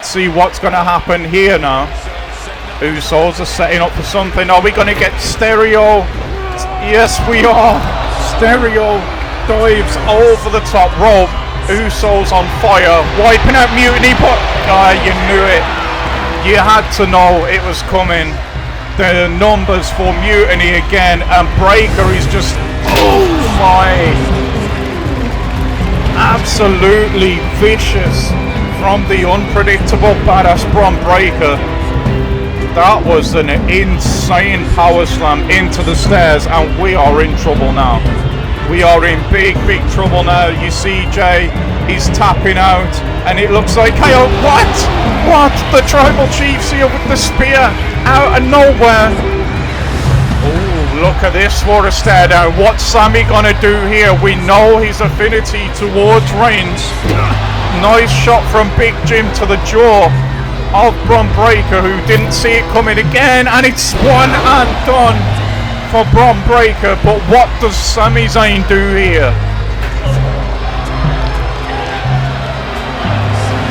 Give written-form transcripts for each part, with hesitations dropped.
Let's see what's going to happen here now. Usos are setting up for something. Are we going to get stereo? Yes, we are. Stereo dives over the top rope. Usos on fire, wiping out Mutiny, but you knew it. You had to know it was coming. The numbers for Mutiny again, and Breakker is just, oh my, absolutely vicious from the unpredictable badass Bron Breakker. That was an insane power slam into the stairs, and we are in trouble now. We are in big trouble now. You see Jay, he's tapping out, and it looks like KO. What? The Tribal Chief's here with the spear out of nowhere. Oh, look at this for a stare down. What's Sami gonna do here? We know his affinity towards Reigns. Nice shot from Big Jim to the jaw of Bron Breakker, who didn't see it coming again, and it's one and done for Bron Breakker. But what does Sami Zayn do here?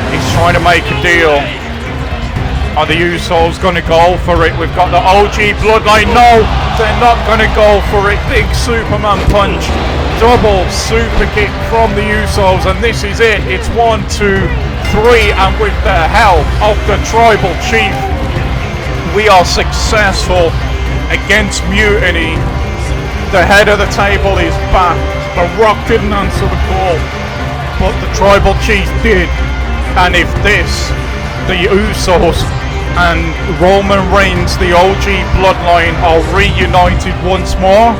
He's trying to make a deal. Are the Usos going to go for it? We've got the OG Bloodline. No, they're not going to go for it. Big Superman punch. Double super kick from the Usos, and this is it. It's 1, 2, 3, and with the help of the Tribal Chief, we are successful against Mutiny. The head of the table is back. The Rock didn't answer the call, but the Tribal Chief did. And if this, the Usos and Roman Reigns, the OG Bloodline, are reunited once more,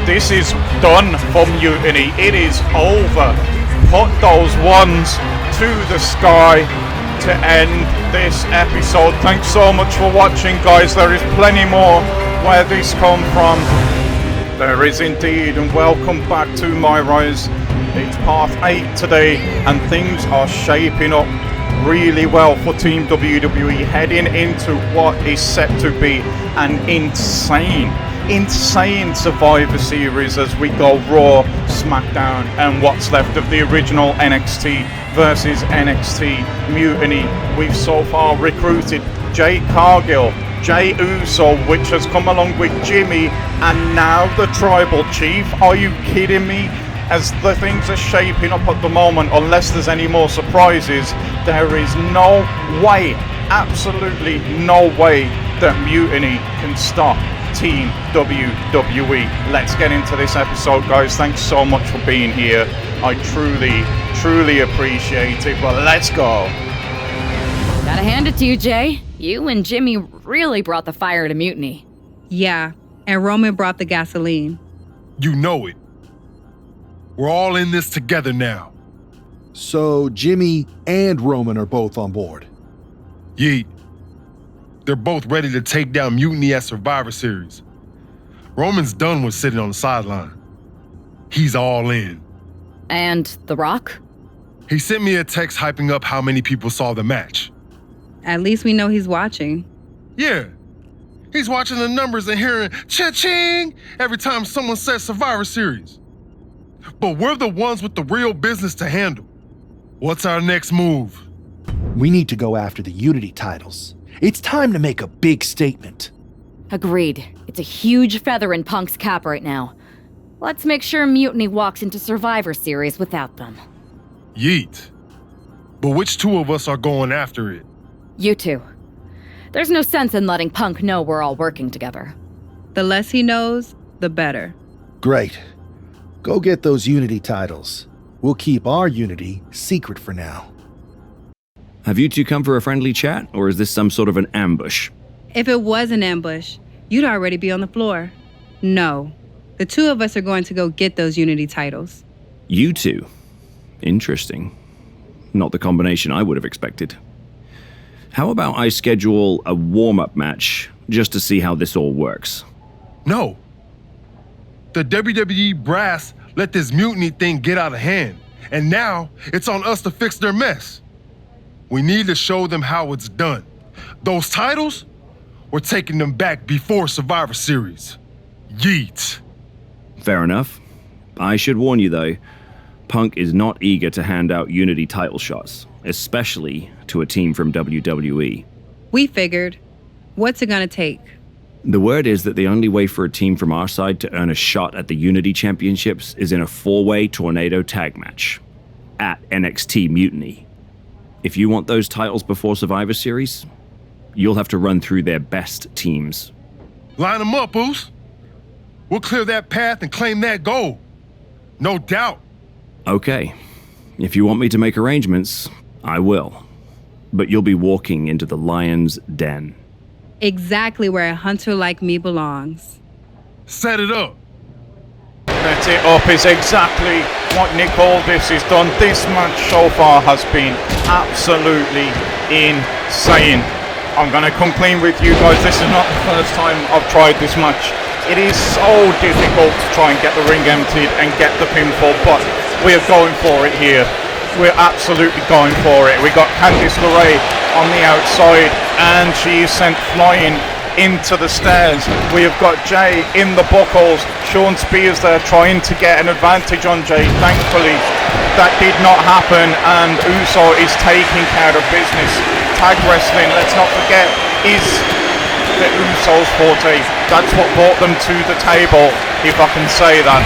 this is done for Mutiny. It is over. Put those ones to the sky to end this episode. Thanks so much for watching, guys. There is plenty more where this come from. There is indeed, and welcome back to My Rise. It's part 8 today, and things are shaping up really well for Team WWE, heading into what is set to be an insane Survivor Series as we go Raw, SmackDown, and what's left of the original NXT versus NXT Mutiny. We've so far recruited Jade Cargill, Jey Uso, which has come along with Jimmy, and now the Tribal Chief. Are you kidding me? As the things are shaping up at the moment, unless there's any more surprises, there is no way, absolutely no way, that Mutiny can stop Team WWE. Let's get into this episode, guys. Thanks so much for being here. I truly appreciate it, but let's go. Gotta hand it to you, Jay. You and Jimmy really brought the fire to Mutiny. Yeah, and Roman brought the gasoline. You know it. We're all in this together now. So Jimmy and Roman are both on board? Yeet. They're both ready to take down Mutiny at Survivor Series. Roman's done with sitting on the sideline. He's all in. And The Rock? He sent me a text hyping up how many people saw the match. At least we know he's watching. Yeah. He's watching the numbers and hearing cha-ching every time someone says Survivor Series. But we're the ones with the real business to handle. What's our next move? We need to go after the Unity titles. It's time to make a big statement. Agreed. It's a huge feather in Punk's cap right now. Let's make sure Mutiny walks into Survivor Series without them. Yeet. But which two of us are going after it? You two. There's no sense in letting Punk know we're all working together. The less he knows, the better. Great. Go get those Unity titles. We'll keep our Unity secret for now. Have you two come for a friendly chat, or is this some sort of an ambush? If it was an ambush, you'd already be on the floor. No. The two of us are going to go get those Unity titles. You two? Interesting. Not the combination I would have expected. How about I schedule a warm-up match, just to see how this all works? No. The WWE brass let this Mutiny thing get out of hand, and now it's on us to fix their mess. We need to show them how it's done. Those titles, we're taking them back before Survivor Series. Yeet. Fair enough. I should warn you though, Punk is not eager to hand out Unity title shots. especially to a team from WWE. We figured. What's it gonna take? The word is that the only way for a team from our side to earn a shot at the Unity Championships is in a 4-way Tornado tag match at NXT Mutiny. If you want those titles before Survivor Series, you'll have to run through their best teams. Line them up, Oos. We'll clear that path and claim that gold. No doubt. Okay, if you want me to make arrangements, I will. But you'll be walking into the lion's den. Exactly where a hunter like me belongs. Set it up. Set it up is exactly what Nick Aldis has done. This match so far has been absolutely insane. I'm going to come clean with you guys. This is not the first time I've tried this match. It is so difficult to try and get the ring emptied and get the pinfall, but we're going for it here. We're absolutely going for it. We got Candice LeRae on the outside, and she is sent flying into the stairs. We have got Jay in the buckles. Sean Spears there trying to get an advantage on Jay. Thankfully, that did not happen, and Uso is taking care of business. Tag wrestling, let's not forget, is the Usos' forte. That's what brought them to the table, if I can say that,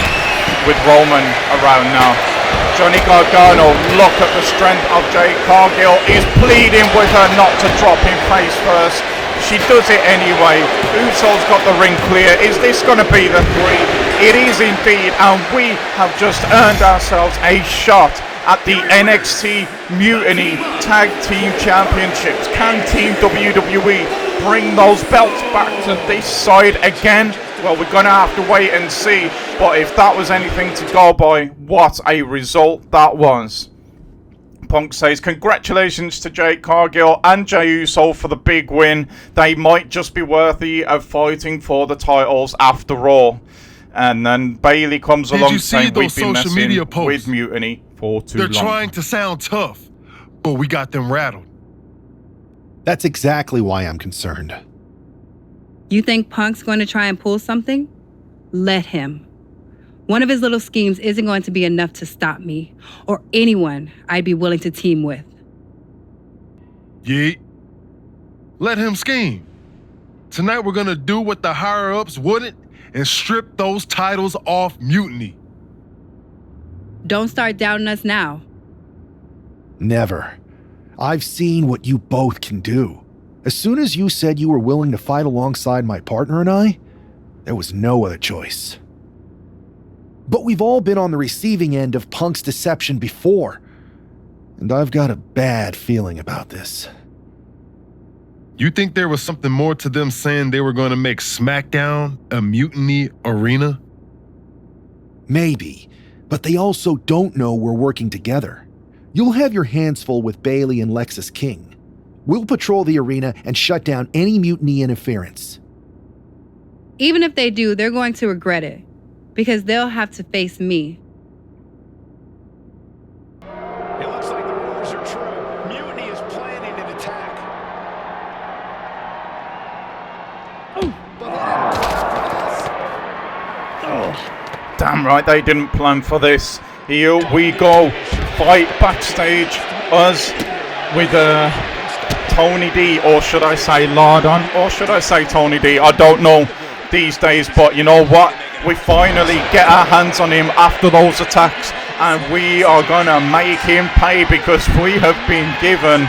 with Roman around now. Johnny Gargano, look at the strength of Jade Cargill. Is pleading with her not to drop him face first. She does it anyway. Uso's got the ring clear. Is this going to be the 3? It is indeed, and we have just earned ourselves a shot at the NXT Mutiny Tag Team Championships. Can Team WWE bring those belts back to this side again? Well, we're going to have to wait and see. But if that was anything to go by, what a result that was. Punk says, congratulations to Jade Cargill and Jey Uso for the big win. They might just be worthy of fighting for the titles after all. And then Bailey comes along saying we've been messing with Mutiny for too long. They're trying to sound tough, but we got them rattled. That's exactly why I'm concerned. You think Punk's going to try and pull something? Let him. One of his little schemes isn't going to be enough to stop me, or anyone I'd be willing to team with. Yeet. Let him scheme. Tonight we're gonna do what the higher-ups wouldn't and strip those titles off Mutiny. Don't start doubting us now. Never. I've seen what you both can do. As soon as you said you were willing to fight alongside my partner and I, there was no other choice. But we've all been on the receiving end of Punk's deception before, and I've got a bad feeling about this. You think there was something more to them saying they were going to make SmackDown a Mutiny arena? Maybe, but they also don't know we're working together. You'll have your hands full with Bailey and Lexis King. We'll patrol the arena and shut down any Mutiny interference. Even if they do, they're going to regret it, because they'll have to face me. It looks like the rumors are true. Mutiny is planning an attack. Damn right they didn't plan for this. Here we go. Fight backstage. Us with Tony D, or should I say Lardon, or should I say Tony D? I don't know these days, but you know what? We finally get our hands on him after those attacks, and we are gonna make him pay, because we have been given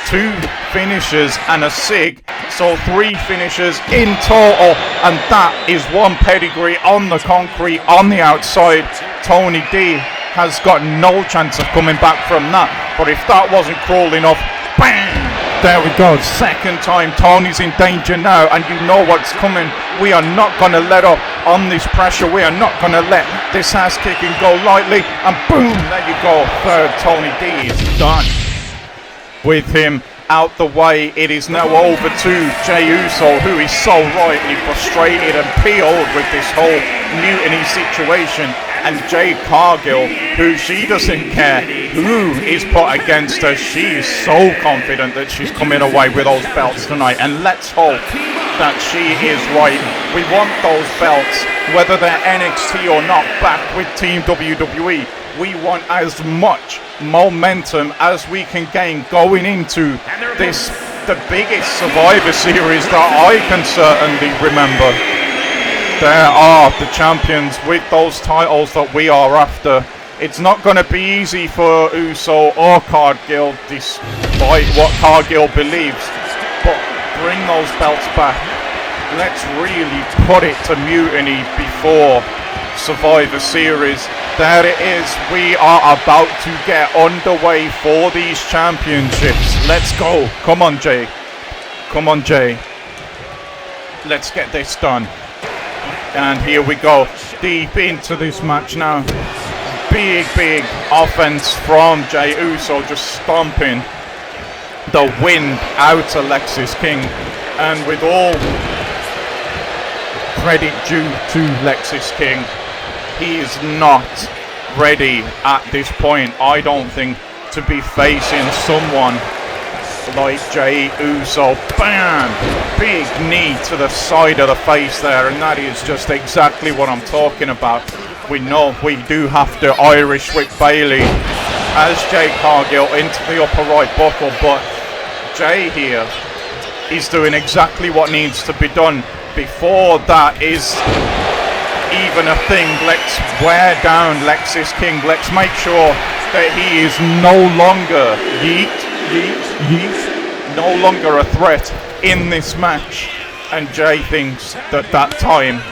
2 finishes and a SIG, so 3 finishes in total, and that is 1 pedigree on the concrete on the outside. Tony D has got no chance of coming back from that, but if that wasn't cruel enough, bang! There we go, second time. Tony's in danger now, and you know what's coming. We are not going to let up on this pressure. We are not going to let this ass kicking go lightly, and boom, there you go. Third Tony D is done. With him out the way, it is now over to Jey Uso, who is so rightly frustrated and PO'd with this whole Mutiny situation. And Jade Cargill, who she doesn't care who is put against her. She is so confident that she's coming away with those belts tonight. And let's hope that she is right. We want those belts, whether they're NXT or not, back with Team WWE. We want as much momentum as we can gain going into this, the biggest Survivor Series that I can certainly remember. There are the champions with those titles that we are after. It's not going to be easy for Uso or Cargill, despite what Cargill believes, but bring those belts back. Let's really put it to Mutiny before Survivor Series. There it is. We are about to get underway for these championships. Let's go. Come on, Jay. Come on, Jay. Let's get this done. And here we go. Deep into this match now. Big offense from Jay Uso, just stomping the wind out of Lexis King. And with all credit due to Lexis King, he is not ready at this point, I don't think, to be facing someone like Jay Uso. Bam! Big knee to the side of the face there, and that is just exactly what I'm talking about. We know we do have to Irish whip Bailey as Jay Cargill into the upper right buckle, but Jay here is doing exactly what needs to be done. Before that is even a thing, let's wear down Lexis King. Let's make sure that he is no longer no longer a threat in this match. And Jay thinks that that time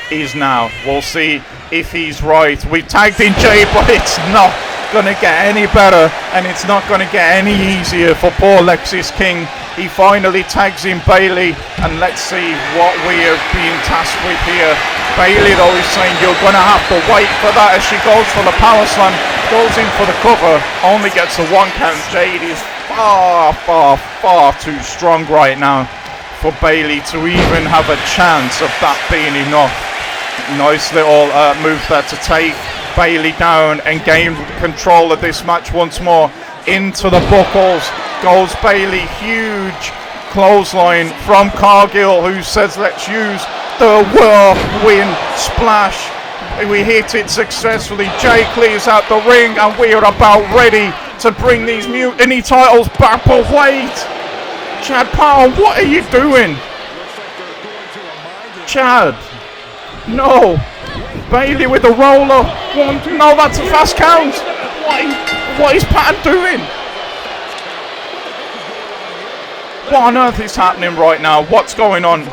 is now. We'll see if he's right. We've tagged in Jay, but it's not going to get any better, and it's not going to get any easier for poor Lexis King. He finally tags in Bailey, and let's see what we are being tasked with here. Bailey, though, is saying you're going to have to wait for that as she goes for the power slam, goes in for the cover, only gets a 1 count. Jade is far too strong right now for Bailey to even have a chance of that being enough. Nice little move there to take Bailey down and gain control of this match once more. Into the buckles goes Bailey. Huge clothesline from Cargill, who says let's use the whirlwind splash. We hit it successfully. Jay clears out the ring, and we are about ready to bring these Mutiny titles back. But wait, Chad Patton, what are you doing? Chad, no. Bailey with the roller. No, that's a fast count. What is Patton doing? What on earth is happening right now? What's going on?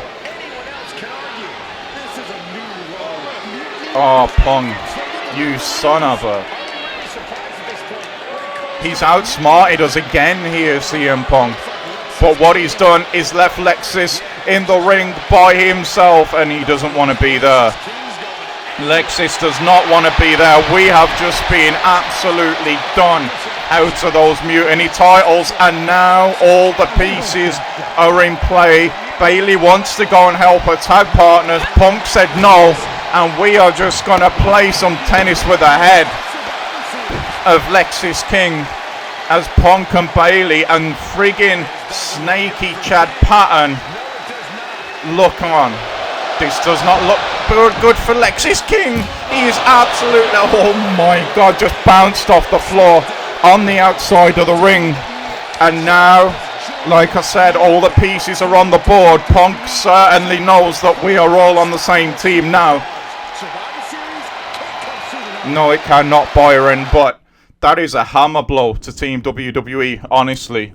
Oh, Punk, you son of a... He's outsmarted us again here, CM Punk. But what he's done is left Lexis in the ring by himself, and he doesn't want to be there. Lexis does not want to be there. We have just been absolutely done out of those Mutiny titles, and now all the pieces are in play. Bailey wants to go and help her tag partners. Punk said no, and we are just going to play some tennis with the head of Lexis King as Punk and Bailey and friggin' snaky Chad Patton look on. This does not look good for Lexis King. He is absolutely, oh my god, just bounced off the floor on the outside of the ring. And now, like I said, all the pieces are on the board. Punk certainly knows that we are all on the same team now. No, it cannot, Byron, but that is a hammer blow to Team WWE, honestly.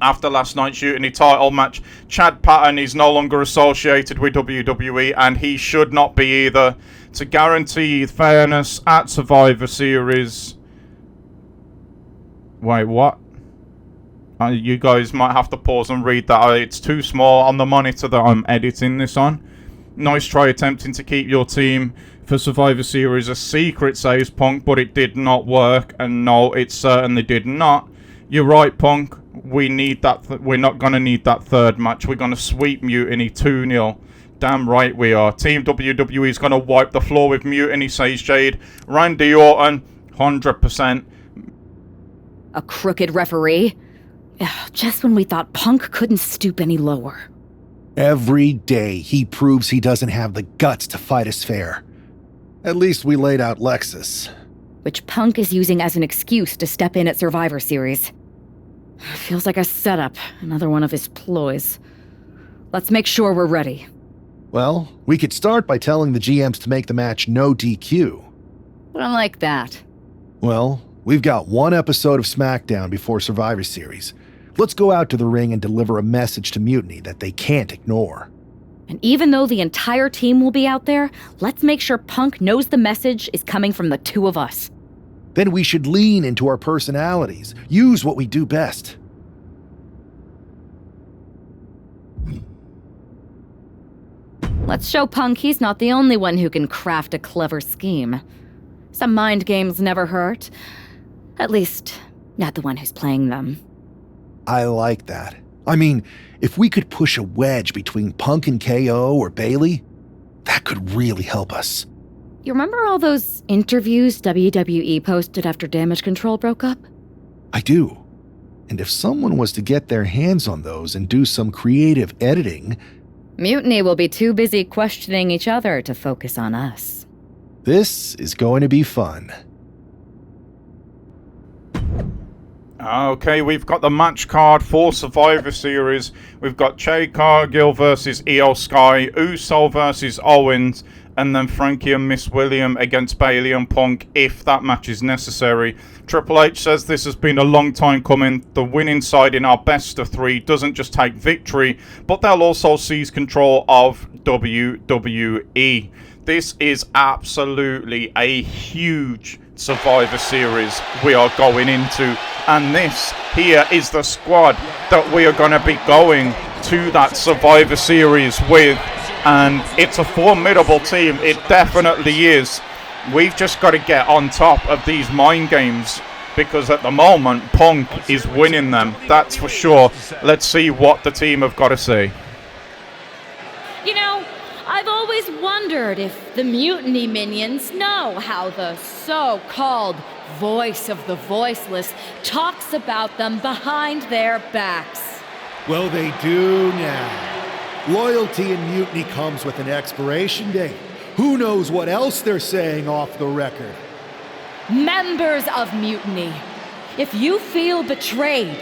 After last night's Mutiny title match, Chad Patton is no longer associated with WWE, and he should not be either. To guarantee fairness at Survivor Series... Wait, what? You guys might have to pause and read that. It's too small on the monitor that I'm editing this on. Nice try attempting to keep your team for Survivor Series a secret, says Punk, but it did not work. And no, it certainly did not. You're right, Punk. We need that. We're not going to need that third match. We're going to sweep Mutiny 2-0. Damn right we are. Team WWE is going to wipe the floor with Mutiny, says Jade. Randy Orton, 100%. A crooked referee? Ugh, just when we thought Punk couldn't stoop any lower. Every day he proves he doesn't have the guts to fight us fair. At least we laid out Lexis. which Punk is using as an excuse to step in at Survivor Series. Feels like a setup, another one of his ploys. Let's make sure we're ready. Well, we could start by telling the GMs to make the match no DQ. I like that. Well, we've got one episode of SmackDown before Survivor Series. Let's go out to the ring and deliver a message to Mutiny that they can't ignore. And even though the entire team will be out there, let's make sure Punk knows the message is coming from the two of us. Then we should lean into our personalities, use what we do best. Let's show Punk he's not the only one who can craft a clever scheme. Some mind games never hurt. At least, not the one who's playing them. I like that. I mean, if we could push a wedge between Punk and KO or Bailey, that could really help us. You remember all those interviews WWE posted after Damage Control broke up? I do. And if someone was to get their hands on those and do some creative editing, Mutiny will be too busy questioning each other to focus on us. this is going to be fun. Okay, we've got the match card for Survivor Series. We've got Jade Cargill versus Io Sky, Uso versus Owens, and then Frankie and Miss William against Bailey and Punk if that match is necessary. Triple H says this has been a long time coming. The winning side in our best of three doesn't just take victory, but they'll also seize control of WWE. This is absolutely a huge Survivor Series we are going into, and this here is the squad that we are going to be going to that Survivor Series with, and it's a formidable team. It definitely is. We've just got to get on top of these mind games, because at the moment Punk is winning them, that's for sure. Let's see what the team have got to say. You know, I've always wondered if the Mutiny minions know how the so-called voice of the voiceless talks about them behind their backs. Well, they do now. Loyalty in Mutiny comes with an expiration date. Who knows what else they're saying off the record? Members of Mutiny, if you feel betrayed,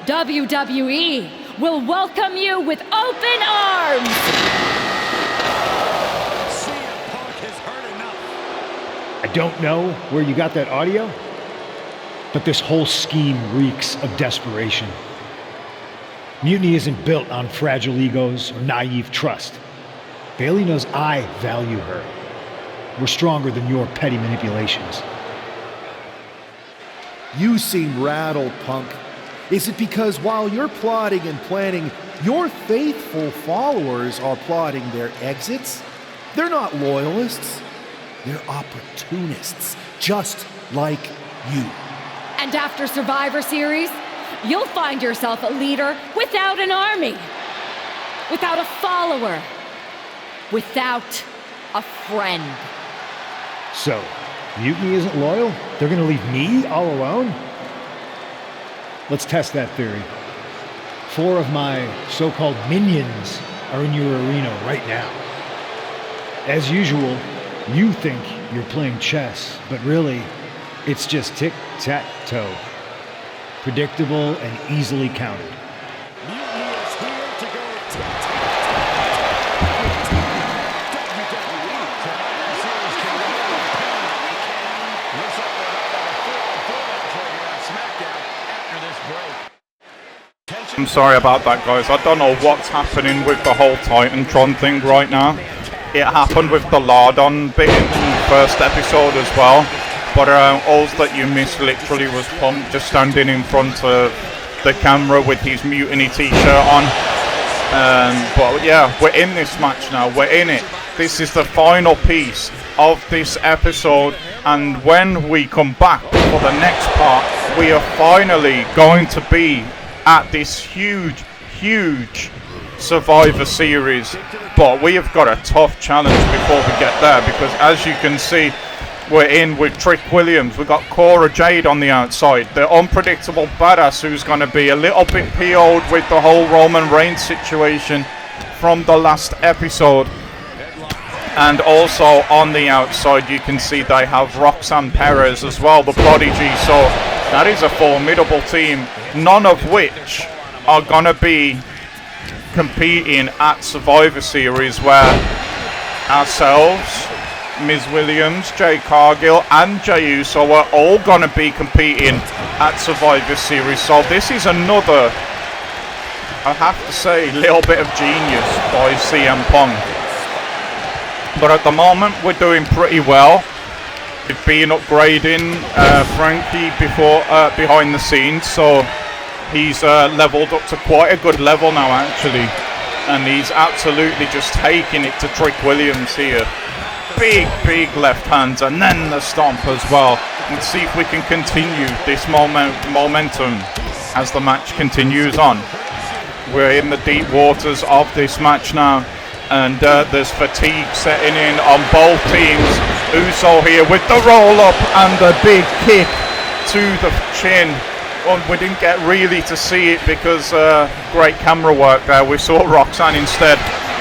WWE will welcome you with open arms! CM Punk has heard enough. I don't know where you got that audio, but this whole scheme reeks of desperation. Mutiny isn't built on fragile egos or naive trust. Bailey knows I value her. We're stronger than your petty manipulations. You seem rattled, Punk. Is it because while you're plotting and planning, your faithful followers are plotting their exits? They're not loyalists. They're opportunists, just like you. And after Survivor Series, you'll find yourself a leader without an army, without a follower, without a friend. So, Mutiny isn't loyal? They're gonna leave me all alone? Let's test that theory. 4 of my so-called minions are in your arena right now. As usual, you think you're playing chess, but really, it's just tic-tac-toe. Predictable and easily countered. Mutiny is here to go I'm sorry about that, guys. I don't know what's happening with the whole Titantron thing right now. It happened with the Lardon bit in the first episode as well. But all that you missed literally was Punk just standing in front of the camera with his Mutiny t-shirt on. But yeah, we're in this match now. We're in it. This is the final piece of this episode. And when we come back for the next part, we are finally going to be at this huge Survivor Series. But we have got a tough challenge before we get there, because as you can see, we're in with Trick Williams. We've got Cora Jade on the outside, the unpredictable badass who's going to be a little bit PO'd with the whole Roman Reigns situation from the last episode. And also on the outside, you can see they have Roxanne Perez as well, the Prodigy. So that is a formidable team, none of which are going to be competing at Survivor Series, where ourselves, Ms. Williams, Jay Cargill, and Jey Uso are all going to be competing at Survivor Series. So this is another, I have to say, little bit of genius by CM Punk. But at the moment, we're doing pretty well. We've been upgrading Frankie behind the scenes, so he's leveled up to quite a good level now, actually. And he's absolutely just taking it to Trick Williams here. Big left hands, and then the stomp as well. Let's see if we can continue this momentum as the match continues on. We're in the deep waters of this match now, and there's fatigue setting in on both teams. Uso here with the roll up and the big kick to the chin. We didn't get really to see it because great camera work there. We saw Roxanne instead.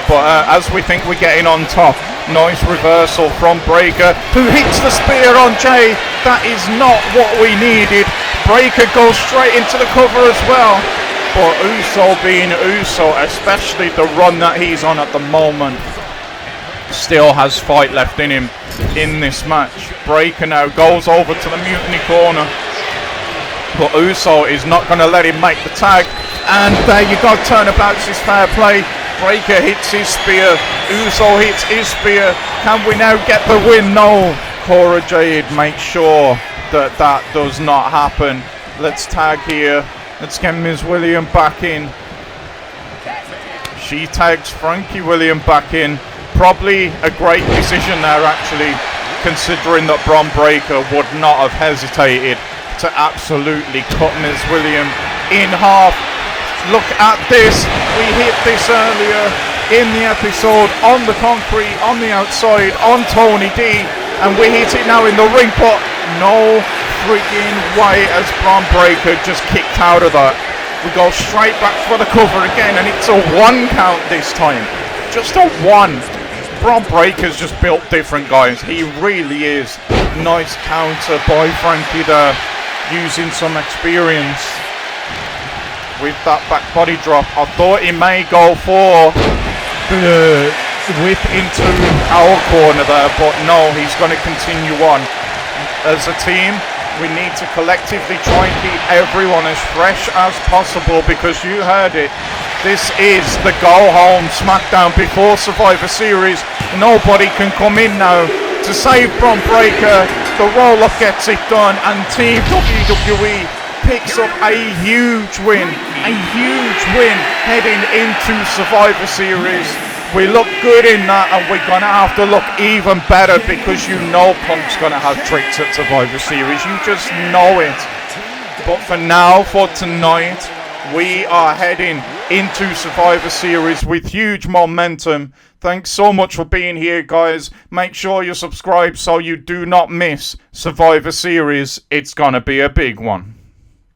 But as we think we're getting on top, nice reversal from Breaker, who hits the spear on Jay. That is not what we needed. Breaker goes straight into the cover as well. But Uso being Uso, especially the run that he's on at the moment, still has fight left in him in this match. Breaker now goes over to the Mutiny corner, but Uso is not going to let him make the tag. And there you go, turnabout's his fair play. Breaker hits his spear, Uso hits his spear. Can we now get the win? No. Cora Jade makes sure that that does not happen. Let's tag here. Let's get Ms. William back in. She tags Frankie William back in. Probably a great decision there, actually, considering that Bron Breakker would not have hesitated to absolutely cut Ms. William in half. Look at this. We hit this earlier in the episode on the concrete, on the outside, on Tony D, and we hit it now in the ring, but no freaking way as Bron Breakker just kicked out of that. We go straight back for the cover again, and it's a 1 count this time. Just a 1. Bron Breakker's just built different, guys. He really is. Nice counter by Frankie there, using some experience with that back body drop. I thought he may go for the whip into our corner there, but no, he's going to continue on. As a team, we need to collectively try and keep everyone as fresh as possible, because you heard it. This is the go-home SmackDown before Survivor Series. Nobody can come in now to save Bron Breakker. The roll-up gets it done, and Team WWE picks up a huge win heading into Survivor Series. We look good in that, and we're going to have to look even better, because you know Punk's going to have tricks at Survivor Series. You just know it. But for now, for tonight, we are heading into Survivor Series with huge momentum. Thanks so much for being here, guys. Make sure you subscribe so you do not miss Survivor Series. It's going to be a big one.